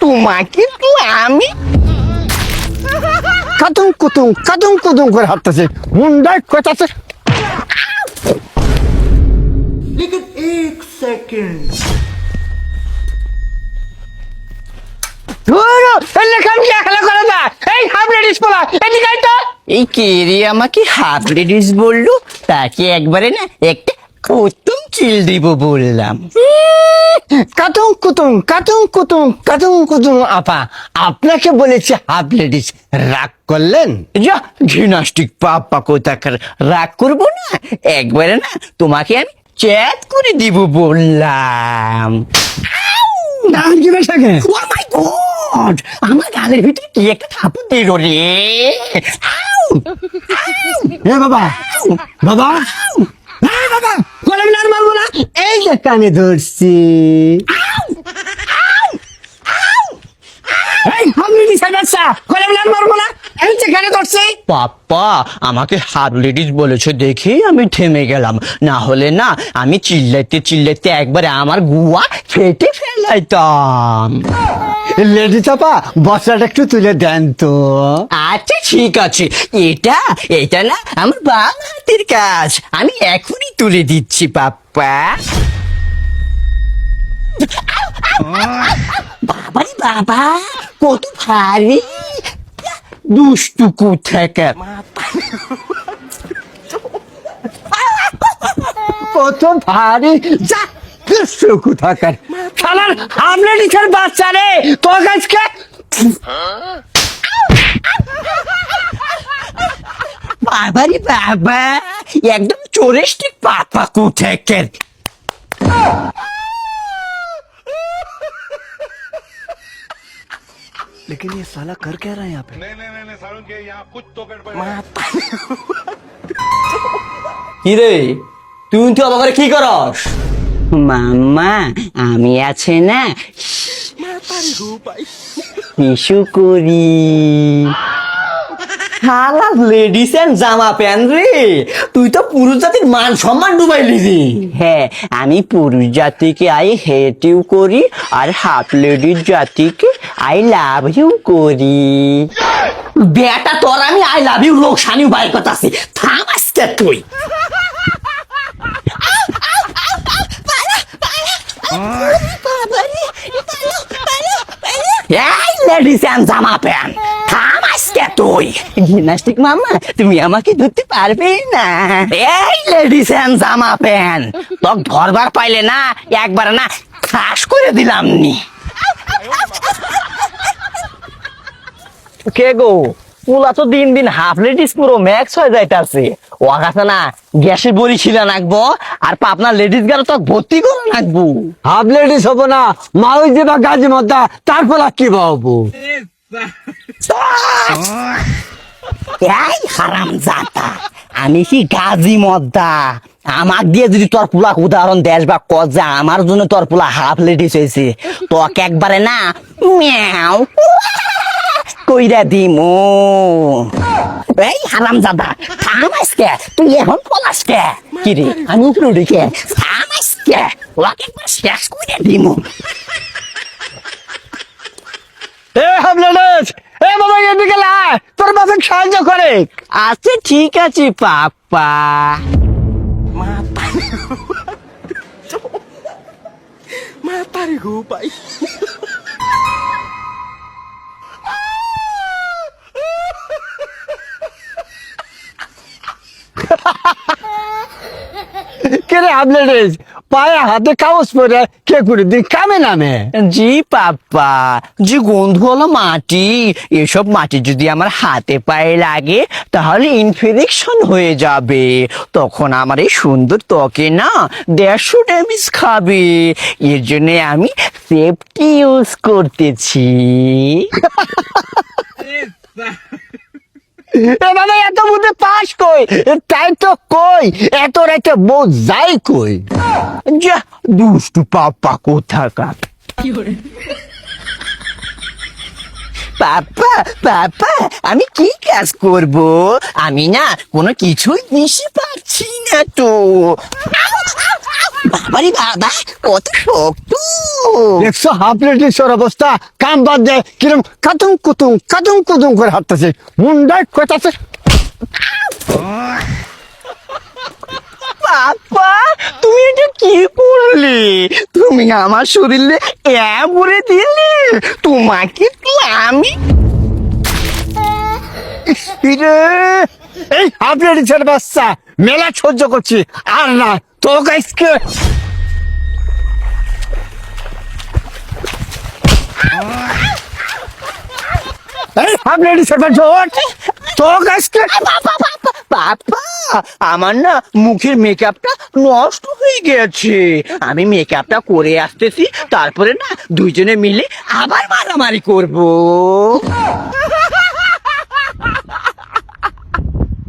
তোমাকে তো আমি কাতুম কুতুম করে হাঁটতেছে, মুন্ডায় কোথাছে। लेकिन एक सेकंड এই কে রে আমাকে হাফ লেডিস বললো, তাকে একবারে না একটা প্রথম চিল দিব বললাম। কাতুম কুতুম আপা, আপনাকে বলেছি হাফ লেডিস, রাগ করলেন? যা জিমনাস্টিক পাপ্পা কোথাকার, রাগ করবো না, একবারে না তোমাকে আমি চ্যাট করে দিব বললাম। Oh my God! আমার গালের ভিতরে কি একটা থাপড় দিল রে। এ বাবা, বাবা, কলম না মারবো না, এই যে কানে ধরছি। পাপ্পা আমাকে হাফ লেডিস বলেছে দেখে আমি থেমে গেলাম, না হলে না আমি চিল্লাইতে একবারে আমার গুয়া ফেটে ফেলাইতাম। লেডিস আপা, বস্তাটা একটু তুলে দেন তো। আচ্ছা ঠিক আছে, এটা না আমার বাম হাতের কাজ, আমি এখনই তুলে দিচ্ছি পাপ্পা। বাবারে বাবা, কত ভারী, দুষ্টু কোথাকার। কত ভারী, যা দুষ্টু থাকার শালার হাফ লেডিসের বাচ্চা রে, তোর কাছকে বাবারে বাবা, একদম চোরেস্টিক পাপা কোথাকার। लेकिन ये साला कर क्या रहा है यहाँ पे? नहीं सारुण के यहाँ कुछ तो गड़बड़ है। কি রে, তুই তো আমাকে কি করস? মাম্মা আমি আছে না ইস্যু করি। শালা লেডিস এন্ড জামা প্যান্ট রে, তুই তো পুরুষ জাতির মান সম্মান ডুবাইলি রে। হ্যাঁ, আমি পুরুষ জাতিকে আই হেট ইউ করি, আর হাফ লেডিস জাতিকে আই লাভ ইউ করি। বেটা তোর আমি আই লাভ ইউ লোক সানি বাই কথা আছে, থাম আজকে তুই। এই লেডিস এন্ড জামা প্যান্ট, থাম আজকে তুই। জিমনাস্টিক মামা, তুমি আমাকে ধরতে পারবে না। এই লেডিস এন্ড জামা প্যান্ট, তোর ধরবার পাইলে না একবার না খাস করে দিলাম নি। কে গো, পুলা তো দিন দিন হাফ লেডিস পুরো ম্যাক্স হয়ে যাইতাছে। ও কাছে না গ্যাসের বড়ি ছিলা নাকবো, আর পাবনা লেডিস গাড়ি তো ভর্তি করে নাকবো। হাফ লেডিস হবো না, মাউই যে বা গাজি মদ্দা, তারপর আর কি বাবু। এই হারাম জাতা, আমি কি গাজী মদ্দা? আমাক দিয়ে যদি তোর পুলা উদাহরণ দেশ বা কজ যে আমার জন্য তোর পুলা হাফ লেডিস হয়েছে, তোকে একবারে না ম্যাও কইরা দিমু। এই হারাম জাদা, থাম আজকে, তুই এখন পলাস কে? কি রে, আমি উপরে উঠে কে? থাম আজকে, ওকে একবার শেষ কইরা দিমু। এ হাফ লেডিস, এ বাবা এদিকে আয়, তোর বাবা সাহায্য করে। আচ্ছা ঠিক আছে পাপা। माता रे गो भाई কেরে হাফ লেডিস, পায়ে হাতে কাগজ পরে কে করে দিন কামে নামে। জি পাপা, যে গন্ধওয়ালা মাটি, এসব মাটি যদি আমার হাতে পায়ে লাগে তাহলে ইনফেকশন হয়ে যাবে, তখন আমার এই সুন্দর ত্বকে না 150 ড্যামেজ খাবে। এর জন্য আমি সেফটি ইউজ করতেছি। এ বাবা এত বুঝে পাস কই, তাই তো কই এত রাইতে বউ যাই কই। যা দুষ্টু পাপা কোথাকার। পাপা পাপা, আমি কি কাজ করব? আমি না কোনো কিছুই বুঝতে পারছি না তো। বাবারি বাবা কত শক্ত। দেখছো হাফ লেডিসের অবস্থা, কাম বাদ দেয় কিরম কাতুং কুতুং করে হাঁটতেছে, মুন্ডায় কোথাছে। বাবা তুমি এটা কি করলে? তুমি আমার শরীরে ভরে দিলে। তোমাকে তো আমি ইরে, এই হাফ লেডিসের বাচ্চা মেলা সহ্য করছি, আর না তো গাইসকে। এই হাফ লেডিসের বাচ্চা ওঠ, তো গাইসকে। বাবা আমার না মুখের মেকআপটা নষ্ট হয়ে গেছে, আমি মেকআপটা করে আসতেছি, তারপরে না দুইজনে মিলে আবার মারামারি করবো।